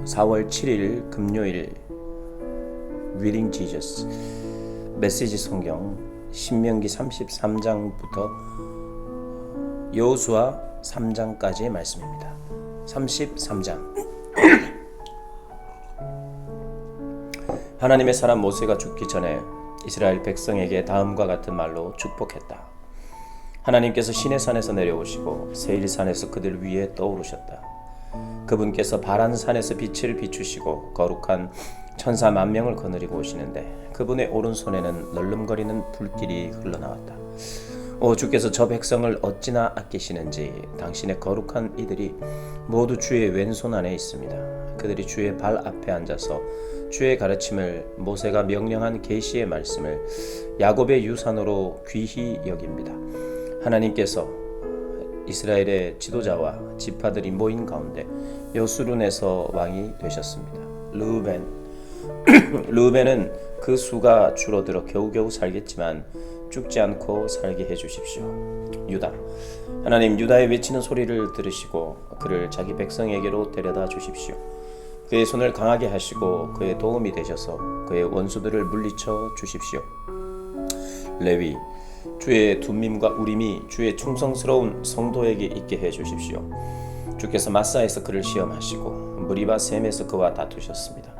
4월 7일 금요일 Reading Jesus 메시지 성경 신명기 33장부터 여호수아 3장까지의 말씀입니다. 33장 하나님의 사람 모세가 죽기 전에 이스라엘 백성에게 다음과 같은 말로 축복했다. 하나님께서 시내산에서 내려오시고 세일산에서 그들 위에 떠오르셨다. 그분께서 바란산에서 빛을 비추시고 거룩한 천사 10,000명을 거느리고 오시는데 그분의 오른손에는 널름거리는 불길이 흘러나왔다. 오 주께서 저 백성을 어찌나 아끼시는지 당신의 거룩한 이들이 모두 주의 왼손 안에 있습니다. 그들이 주의 발 앞에 앉아서 주의 가르침을 모세가 명령한 계시의 말씀을 야곱의 유산으로 귀히 여깁니다. 하나님께서 이스라엘의 지도자와 지파들이 모인 가운데 여수룬에서 왕이 되셨습니다. 르우벤은 그 수가 줄어들어 겨우겨우 살겠지만 죽지 않고 살게 해주십시오. 유다, 하나님 유다의 외치는 소리를 들으시고 그를 자기 백성에게로 데려다 주십시오. 그의 손을 강하게 하시고 그의 도움이 되셔서 그의 원수들을 물리쳐 주십시오. 레위, 주의 둠밈과 우림이 주의 충성스러운 성도에게 있게 해 주십시오. 주께서 마사에서 그를 시험하시고 무리바 셈에서 그와 다투셨습니다.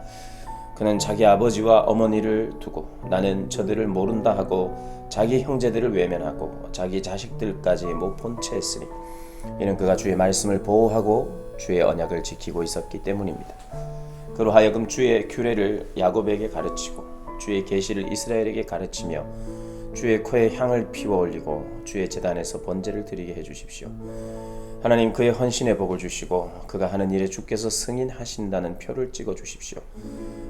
그는 자기 아버지와 어머니를 두고 나는 저들을 모른다 하고 자기 형제들을 외면하고 자기 자식들까지 못 본 채 했으니 이는 그가 주의 말씀을 보호하고 주의 언약을 지키고 있었기 때문입니다. 그로 하여금 주의 규례를 야곱에게 가르치고 주의 계시를 이스라엘에게 가르치며 주의 코에 향을 피워 올리고 주의 제단에서 번제를 드리게 해주십시오. 하나님 그의 헌신의 복을 주시고 그가 하는 일에 주께서 승인하신다는 표를 찍어 주십시오.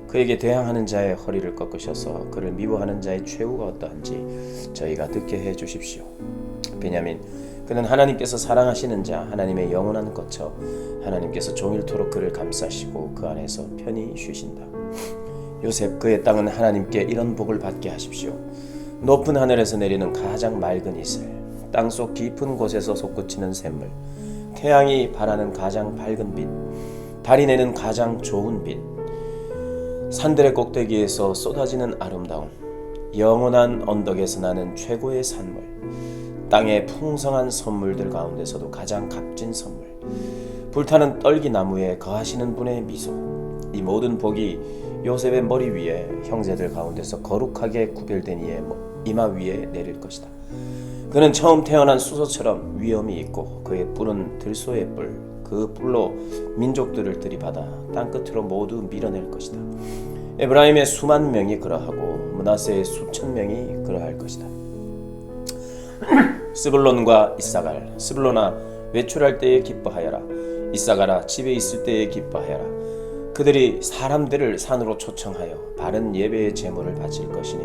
그에게 대항하는 자의 허리를 꺾으셔서 그를 미워하는 자의 최후가 어떠한지 저희가 듣게 해 주십시오. 베냐민, 그는 하나님께서 사랑하시는 자 하나님의 영원한 거처 하나님께서 종일토록 그를 감싸시고 그 안에서 편히 쉬신다. 요셉, 그의 땅은 하나님께 이런 복을 받게 하십시오. 높은 하늘에서 내리는 가장 맑은 이슬, 땅속 깊은 곳에서 솟구치는 샘물, 태양이 발하는 가장 밝은 빛, 달이 내는 가장 좋은 빛, 산들의 꼭대기에서 쏟아지는 아름다움, 영원한 언덕에서 나는 최고의 산물, 땅의 풍성한 선물들 가운데서도 가장 값진 선물, 불타는 떨기나무에 거하시는 분의 미소, 이 모든 복이 요셉의 머리 위에 형제들 가운데서 거룩하게 구별된 이의 이마 위에 내릴 것이다. 그는 처음 태어난 수소처럼 위엄이 있고 그의 뿔은 들소의 뿔, 그 뿔로 민족들을 들이받아 땅끝으로 모두 밀어낼 것이다. 에브라임의 수만 명이 그러하고 므낫세의 수천 명이 그러할 것이다. 스불론과 이사갈, 스불론아 외출할 때에 기뻐하여라. 이사갈아 집에 있을 때에 기뻐하여라. 그들이 사람들을 산으로 초청하여 바른 예배의 제물을 바칠 것이니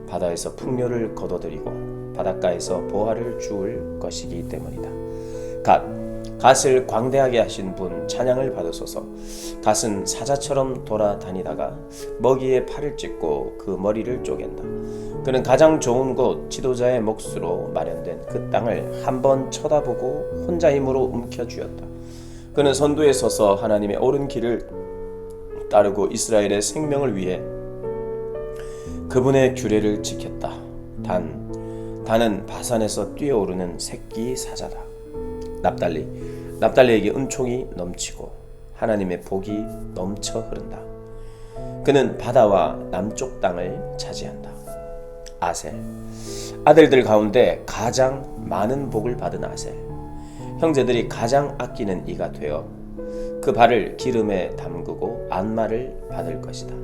바다에서 풍요를 거둬들이고 바닷가에서 보화를 주울 것이기 때문이다. 갓을 광대하게 하신 분 찬양을 받으소서. 갓은 사자처럼 돌아다니다가 먹이에 팔을 찢고 그 머리를 쪼갠다. 그는 가장 좋은 곳 지도자의 몫으로 마련된 그 땅을 한번 쳐다보고 혼자 힘으로 움켜쥐었다. 그는 선두에 서서 하나님의 옳은 길을 따르고 이스라엘의 생명을 위해 그분의 규례를 지켰다. 단은 바산에서 뛰어오르는 새끼 사자다. 납달리에게 은총이 넘치고 하나님의 복이 넘쳐 흐른다. 그는 바다와 남쪽 땅을 차지한다. 아셀, 아들들 가운데 가장 많은 복을 받은 아셀, 형제들이 가장 아끼는 이가 되어 그 발을 기름에 담그고 안마를 받을 것이다.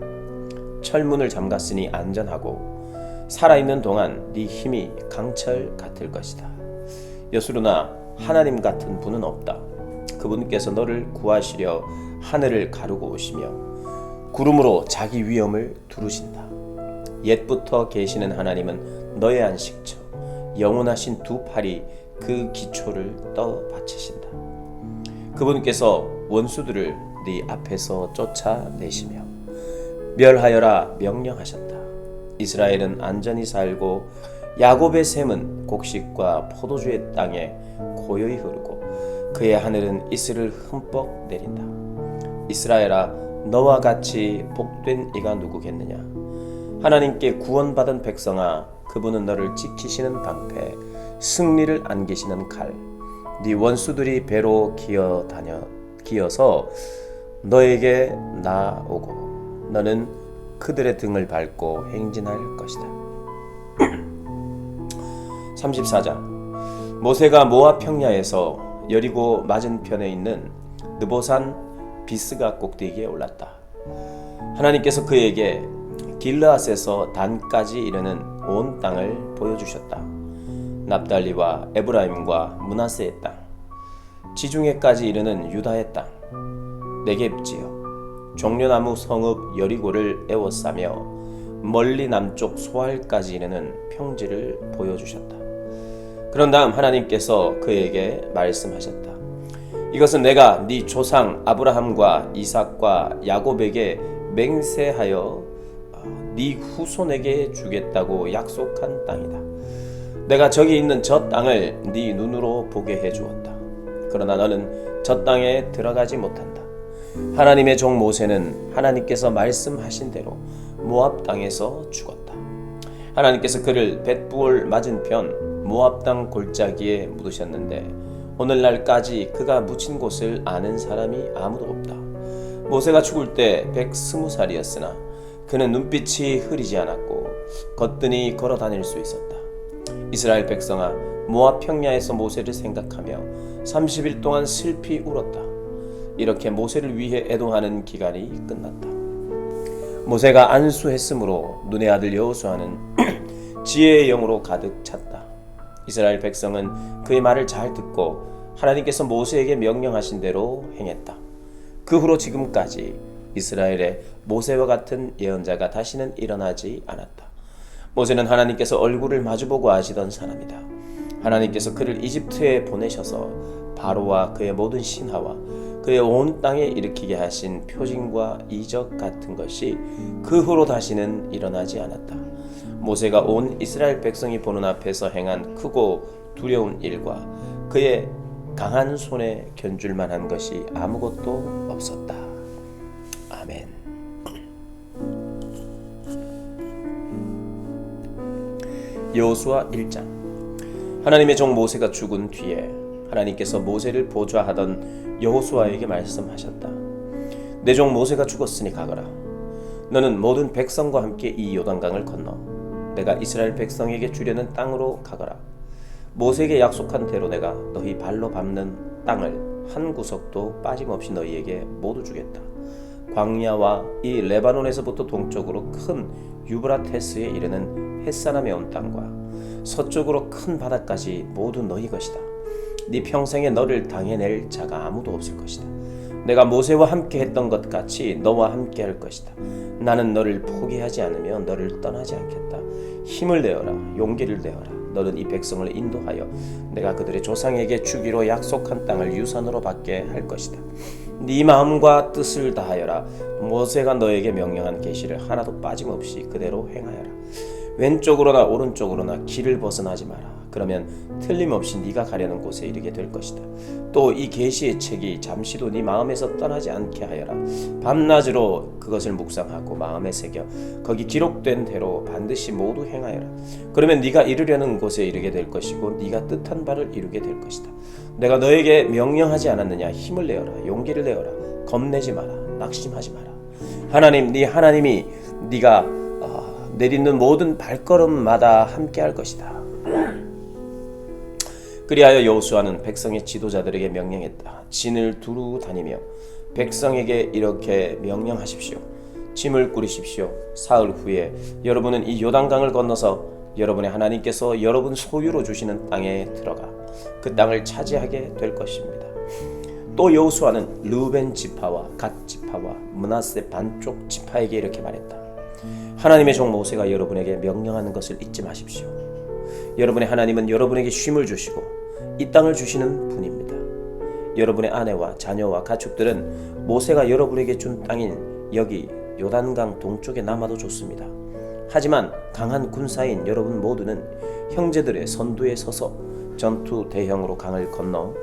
철문을 잠갔으니 안전하고 살아있는 동안 네 힘이 강철 같을 것이다. 여수르나 하나님 같은 분은 없다. 그분께서 너를 구하시려 하늘을 가르고 오시며 구름으로 자기 위엄을 두르신다. 옛부터 계시는 하나님은 너의 안식처, 영원하신 두 팔이 그 기초를 떠받치신다. 그분께서 원수들을 네 앞에서 쫓아내시며 멸하여라 명령하셨다. 이스라엘은 안전히 살고 야곱의 샘은 곡식과 포도주의 땅에 고요히 흐르고 그의 하늘은 이슬을 흠뻑 내린다. 이스라엘아, 너와 같이 복된 이가 누구겠느냐? 하나님께 구원받은 백성아, 그분은 너를 지키시는 방패, 승리를 안기시는 칼, 네 원수들이 배로 기어서 너에게 나오고 너는 그들의 등을 밟고 행진할 것이다. 34장. 모세가 모압 평야에서 여리고 맞은편에 있는 느보산 비스가 꼭대기에 올랐다. 하나님께서 그에게 길르앗에서 단까지 이르는 온 땅을 보여주셨다. 납달리와 에브라임과 므낫세의 땅, 지중해까지 이르는 유다의 땅, 네겝 지역, 종려나무 성읍 여리고를 에워싸며 멀리 남쪽 소알까지 이르는 평지를 보여주셨다. 그런 다음 하나님께서 그에게 말씀하셨다. 이것은 내가 네 조상 아브라함과 이삭과 야곱에게 맹세하여 네 후손에게 주겠다고 약속한 땅이다. 내가 저기 있는 저 땅을 네 눈으로 보게 해주었다. 그러나 너는 저 땅에 들어가지 못한다. 하나님의 종 모세는 하나님께서 말씀하신 대로 모압 땅에서 죽었다. 하나님께서 그를 벳부올 맞은편 모압 땅 골짜기에 묻으셨는데 오늘날까지 그가 묻힌 곳을 아는 사람이 아무도 없다. 모세가 죽을 때 120살이었으나 그는 눈빛이 흐리지 않았고 거뜬히 걸어 다닐 수 있었다. 이스라엘 백성아, 모압 평야에서 모세를 생각하며 30일 동안 슬피 울었다. 이렇게 모세를 위해 애도하는 기간이 끝났다. 모세가 안수했으므로 눈의 아들 여호수아는 지혜의 영으로 가득 찼다. 이스라엘 백성은 그의 말을 잘 듣고 하나님께서 모세에게 명령하신 대로 행했다. 그 후로 지금까지 이스라엘에 모세와 같은 예언자가 다시는 일어나지 않았다. 모세는 하나님께서 얼굴을 마주보고 하시던 사람이다. 하나님께서 그를 이집트에 보내셔서 바로와 그의 모든 신하와 그의 온 땅에 일으키게 하신 표징과 이적 같은 것이 그 후로 다시는 일어나지 않았다. 모세가 온 이스라엘 백성이 보는 앞에서 행한 크고 두려운 일과 그의 강한 손에 견줄 만한 것이 아무것도 없었다. 아멘. 여호수아 1장. 하나님의 종 모세가 죽은 뒤에 하나님께서 모세를 보좌하던 여호수아에게 말씀하셨다. 내 종 모세가 죽었으니 가거라. 너는 모든 백성과 함께 이 요단강을 건너 내가 이스라엘 백성에게 주려는 땅으로 가거라. 모세에게 약속한 대로 내가 너희 발로 밟는 땅을 한 구석도 빠짐없이 너희에게 모두 주겠다. 광야와 이 레바논에서부터 동쪽으로 큰 유브라테스에 이르는 햇사람의 온 땅과 서쪽으로 큰 바다까지 모두 너희 것이다. 네 평생에 너를 당해낼 자가 아무도 없을 것이다. 내가 모세와 함께 했던 것 같이 너와 함께 할 것이다. 나는 너를 포기하지 않으며 너를 떠나지 않겠다. 힘을 내어라, 용기를 내어라. 너는 이 백성을 인도하여 내가 그들의 조상에게 주기로 약속한 땅을 유산으로 받게 할 것이다. 네 마음과 뜻을 다하여라. 모세가 너에게 명령한 계시를 하나도 빠짐없이 그대로 행하여라. 왼쪽으로나 오른쪽으로나 길을 벗어나지 마라. 그러면 틀림없이 네가 가려는 곳에 이르게 될 것이다. 또 이 계시의 책이 잠시도 네 마음에서 떠나지 않게 하여라. 밤낮으로 그것을 묵상하고 마음에 새겨 거기 기록된 대로 반드시 모두 행하여라. 그러면 네가 이르려는 곳에 이르게 될 것이고 네가 뜻한 바를 이루게 될 것이다. 내가 너에게 명령하지 않았느냐? 힘을 내어라, 용기를 내어라. 겁내지 마라, 낙심하지 마라. 하나님, 네 하나님이 네가 내딛는 모든 발걸음마다 함께 할 것이다. 그리하여 여호수아는 백성의 지도자들에게 명령했다. 진을 두루 다니며 백성에게 이렇게 명령하십시오. 짐을 꾸리십시오. 사흘 후에 여러분은 이 요단강을 건너서 여러분의 하나님께서 여러분 소유로 주시는 땅에 들어가 그 땅을 차지하게 될 것입니다. 또 여호수아는 르우벤 지파와 갓 지파와 므낫세 반쪽 지파에게 이렇게 말했다. 하나님의 종 모세가 여러분에게 명령하는 것을 잊지 마십시오. 여러분의 하나님은 여러분에게 쉼을 주시고 이 땅을 주시는 분입니다. 여러분의 아내와 자녀와 가축들은 모세가 여러분에게 준 땅인 여기 요단강 동쪽에 남아도 좋습니다. 하지만 강한 군사인 여러분 모두는 형제들의 선두에 서서 전투 대형으로 강을 건너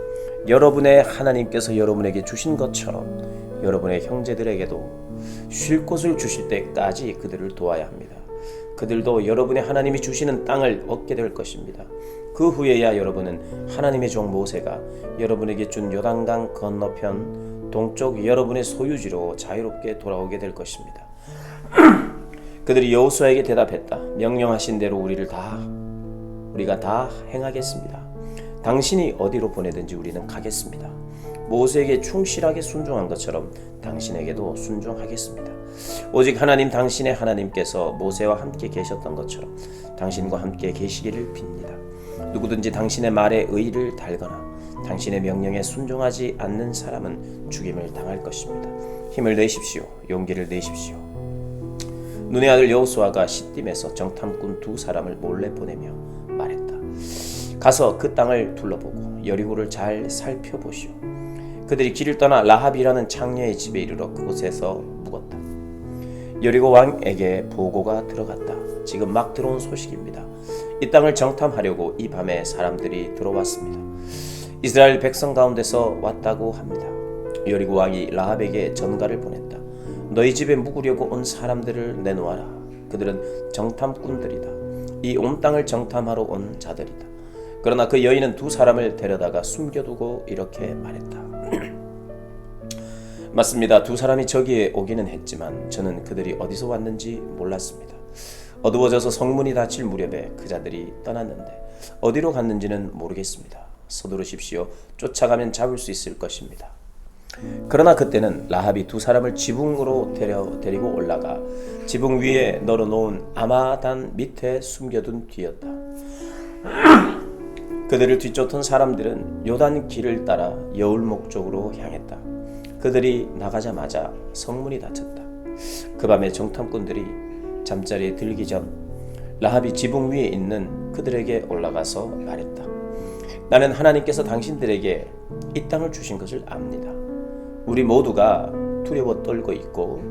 여러분의 하나님께서 여러분에게 주신 것처럼 여러분의 형제들에게도 쉴 곳을 주실 때까지 그들을 도와야 합니다. 그들도 여러분의 하나님이 주시는 땅을 얻게 될 것입니다. 그 후에야 여러분은 하나님의 종 모세가 여러분에게 준 요단강 건너편 동쪽 여러분의 소유지로 자유롭게 돌아오게 될 것입니다. 그들이 여호수아에게 대답했다. 명령하신 대로 우리가 다 행하겠습니다. 당신이 어디로 보내든지 우리는 가겠습니다. 모세에게 충실하게 순종한 것처럼 당신에게도 순종하겠습니다. 오직 하나님 당신의 하나님께서 모세와 함께 계셨던 것처럼 당신과 함께 계시기를 빕니다. 누구든지 당신의 말에 의의를 달거나 당신의 명령에 순종하지 않는 사람은 죽임을 당할 것입니다. 힘을 내십시오. 용기를 내십시오. 눈의 아들 여호수아가 시딤에서 정탐꾼 2사람을 몰래 보내며 말했다. 가서 그 땅을 둘러보고 여리고를 잘 살펴보시오. 그들이 길을 떠나 라합이라는 창녀의 집에 이르러 그곳에서 묵었다. 여리고 왕에게 보고가 들어갔다. 지금 막 들어온 소식입니다. 이 땅을 정탐하려고 이 밤에 사람들이 들어왔습니다. 이스라엘 백성 가운데서 왔다고 합니다. 여리고 왕이 라합에게 전가를 보냈다. 너희 집에 묵으려고 온 사람들을 내놓아라. 그들은 정탐꾼들이다. 이 온 땅을 정탐하러 온 자들이다. 그러나 그 여인은 2사람을 데려다가 숨겨두고 이렇게 말했다. 맞습니다. 2사람이 저기에 오기는 했지만 저는 그들이 어디서 왔는지 몰랐습니다. 어두워져서 성문이 닫힐 무렵에 그 자들이 떠났는데 어디로 갔는지는 모르겠습니다. 서두르십시오. 쫓아가면 잡을 수 있을 것입니다. 그러나 그때는 라합이 2사람을 지붕으로 데리고 올라가 지붕 위에 널어놓은 아마단 밑에 숨겨둔 뒤였다. 그들을 뒤쫓은 사람들은 요단 길을 따라 여울목 쪽으로 향했다. 그들이 나가자마자 성문이 닫혔다. 그 밤에 정탐꾼들이 잠자리에 들기 전 라합이 지붕 위에 있는 그들에게 올라가서 말했다. 나는 하나님께서 당신들에게 이 땅을 주신 것을 압니다. 우리 모두가 두려워 떨고 있고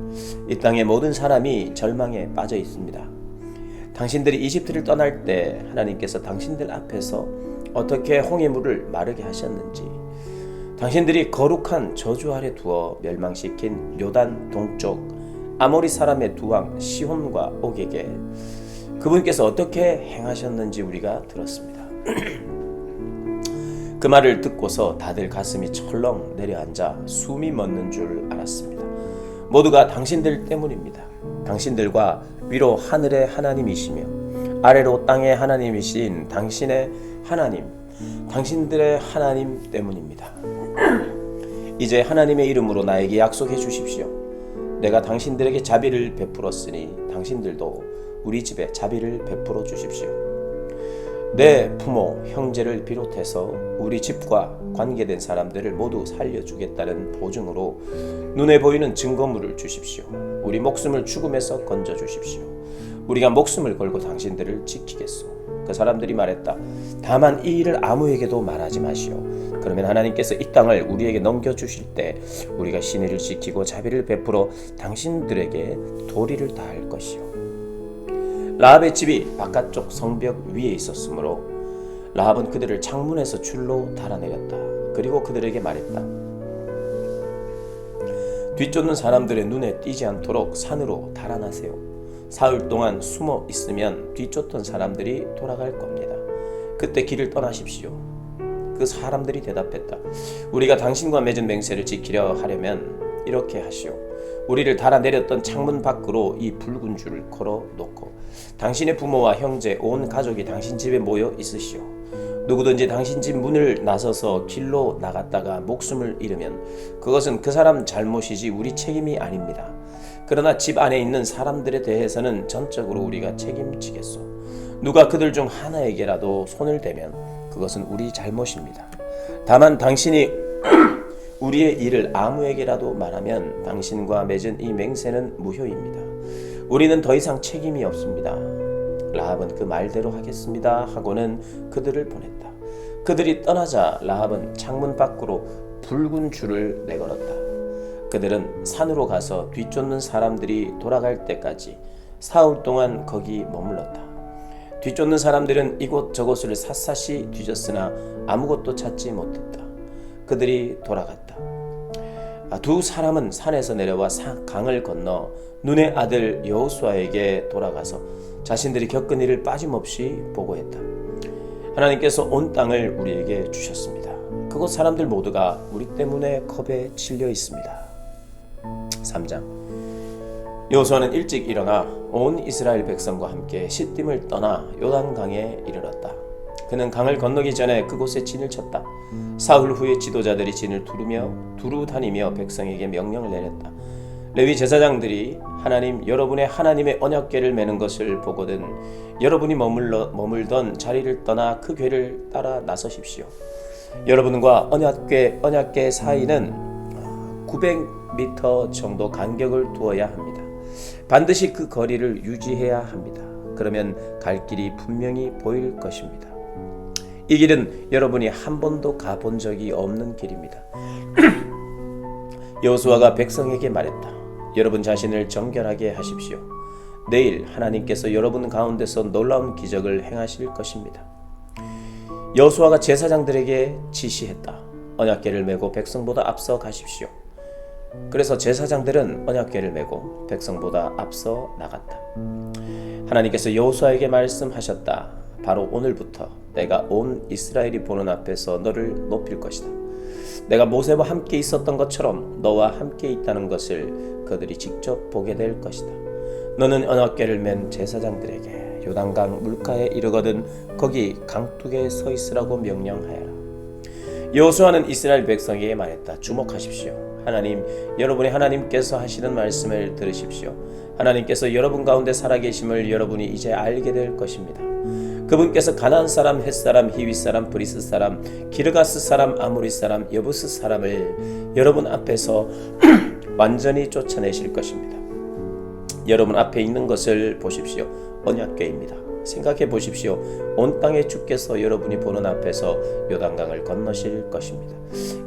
이 땅의 모든 사람이 절망에 빠져 있습니다. 당신들이 이집트를 떠날 때 하나님께서 당신들 앞에서 어떻게 홍해 물을 마르게 하셨는지, 당신들이 거룩한 저주 아래 두어 멸망시킨 요단 동쪽 아모리 사람의 2왕 시혼과 옥에게 그분께서 어떻게 행하셨는지 우리가 들었습니다. 그 말을 듣고서 다들 가슴이 철렁 내려앉아 숨이 멎는 줄 알았습니다. 모두가 당신들 때문입니다. 당신들과 위로 하늘의 하나님이시며 아래로 땅의 하나님이신 당신의 하나님, 당신들의 하나님 때문입니다. 이제 하나님의 이름으로 나에게 약속해 주십시오. 내가 당신들에게 자비를 베풀었으니 당신들도 우리 집에 자비를 베풀어 주십시오. 내 부모, 형제를 비롯해서 우리 집과 관계된 사람들을 모두 살려주겠다는 보증으로 눈에 보이는 증거물을 주십시오. 우리 목숨을 죽음에서 건져 주십시오. 우리가 목숨을 걸고 당신들을 지키겠소. 그 사람들이 말했다. 다만 이 일을 아무에게도 말하지 마시오. 그러면 하나님께서 이 땅을 우리에게 넘겨주실 때 우리가 신의를 지키고 자비를 베풀어 당신들에게 도리를 다할 것이요. 라합의 집이 바깥쪽 성벽 위에 있었으므로 라합은 그들을 창문에서 줄로 달아내렸다. 그리고 그들에게 말했다. 뒤쫓는 사람들의 눈에 띄지 않도록 산으로 달아나세요. 사흘 동안 숨어 있으면 뒤쫓던 사람들이 돌아갈 겁니다. 그때 길을 떠나십시오. 그 사람들이 대답했다. 우리가 당신과 맺은 맹세를 지키려 하려면 이렇게 하시오. 우리를 달아내렸던 창문 밖으로 이 붉은 줄을 걸어놓고 당신의 부모와 형제 온 가족이 당신 집에 모여 있으시오. 누구든지 당신 집 문을 나서서 길로 나갔다가 목숨을 잃으면 그것은 그 사람 잘못이지 우리 책임이 아닙니다. 그러나 집 안에 있는 사람들에 대해서는 전적으로 우리가 책임지겠소. 누가 그들 중 하나에게라도 손을 대면 그것은 우리 잘못입니다. 다만 당신이 우리의 일을 아무에게라도 말하면 당신과 맺은 이 맹세는 무효입니다. 우리는 더 이상 책임이 없습니다. 라합은 그 말대로 하겠습니다 하고는 그들을 보냈다. 그들이 떠나자 라합은 창문 밖으로 붉은 줄을 내걸었다. 그들은 산으로 가서 뒤쫓는 사람들이 돌아갈 때까지 사흘 동안 거기 머물렀다. 뒤쫓는 사람들은 이곳저곳을 샅샅이 뒤졌으나 아무것도 찾지 못했다. 그들이 돌아갔다. 두 사람은 산에서 내려와 강을 건너 눈의 아들 여호수아에게 돌아가서 자신들이 겪은 일을 빠짐없이 보고했다. 하나님께서 온 땅을 우리에게 주셨습니다. 그곳 사람들 모두가 우리 때문에 겁에 질려 있습니다. 3장. 여호수아는 일찍 일어나 온 이스라엘 백성과 함께 시딤을 떠나 요단강에 이르렀다. 그는 강을 건너기 전에 그곳에 진을 쳤다. 사흘 후에 지도자들이 진을 두루 다니며 백성에게 명령을 내렸다. 레위 제사장들이 여러분의 하나님의 언약궤를 메는 것을 보거든 여러분이 머물던 자리를 떠나 그 궤를 따라 나서십시오. 여러분과 언약궤 사이는 900m 정도 간격을 두어야 합니다. 반드시 그 거리를 유지해야 합니다. 그러면 갈 길이 분명히 보일 것입니다. 이 길은 여러분이 한 번도 가본 적이 없는 길입니다. 여호수아가 백성에게 말했다. 여러분 자신을 정결하게 하십시오. 내일 하나님께서 여러분 가운데서 놀라운 기적을 행하실 것입니다. 여호수아가 제사장들에게 지시했다. 언약궤를 메고 백성보다 앞서 가십시오. 그래서 제사장들은 언약궤를 메고 백성보다 앞서 나갔다. 하나님께서 여호수아에게 말씀하셨다. 바로 오늘부터 내가 온 이스라엘이 보는 앞에서 너를 높일 것이다. 내가 모세와 함께 있었던 것처럼 너와 함께 있다는 것을 그들이 직접 보게 될 것이다. 너는 언약궤를 맨 제사장들에게 요단강 물가에 이르거든 거기 강둑에 서 있으라고 명령하여라. 여호수아는 이스라엘 백성에게 말했다. 주목하십시오. 여러분의 하나님께서 하시는 말씀을 들으십시오. 하나님께서 여러분 가운데 살아계심을 여러분이 이제 알게 될 것입니다. 그분께서 가나안 사람, 헷 사람, 히위 사람, 브리스 사람, 기르가스 사람, 아모리 사람, 여부스 사람을 여러분 앞에서 완전히 쫓아내실 것입니다. 여러분 앞에 있는 것을 보십시오. 언약궤입니다. 생각해 보십시오. 온 땅의 주께서 여러분이 보는 앞에서 요단강을 건너실 것입니다.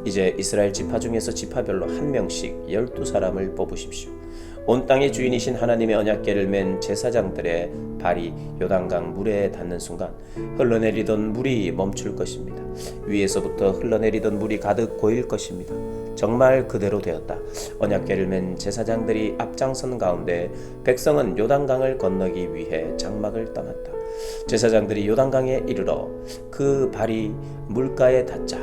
이제 이스라엘 지파 중에서 지파별로 한 명씩 12사람을 뽑으십시오. 온 땅의 주인이신 하나님의 언약궤를 맨 제사장들의 발이 요단강 물에 닿는 순간 흘러내리던 물이 멈출 것입니다. 위에서부터 흘러내리던 물이 가득 고일 것입니다. 정말 그대로 되었다. 언약궤를 맨 제사장들이 앞장선 가운데 백성은 요단강을 건너기 위해 장막을 떠났다. 제사장들이 요단강에 이르러 그 발이 물가에 닿자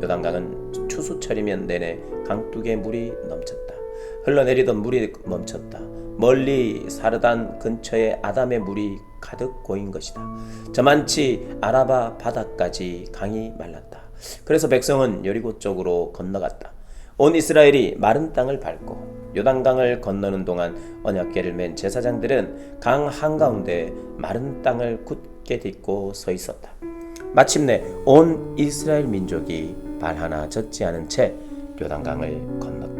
요단강은 추수철이면 내내 강둑에 물이 넘쳤다. 흘러내리던 물이 멈췄다. 멀리 사르단 근처에 아담의 물이 가득 고인 것이다. 저만치 아라바 바다까지 강이 말랐다. 그래서 백성은 여리고 쪽으로 건너갔다. 온 이스라엘이 마른 땅을 밟고 요단강을 건너는 동안 언약궤를 맨 제사장들은 강 한가운데 마른 땅을 굳게 딛고 서 있었다. 마침내 온 이스라엘 민족이 발 하나 젖지 않은 채 요단강을 건너갔다.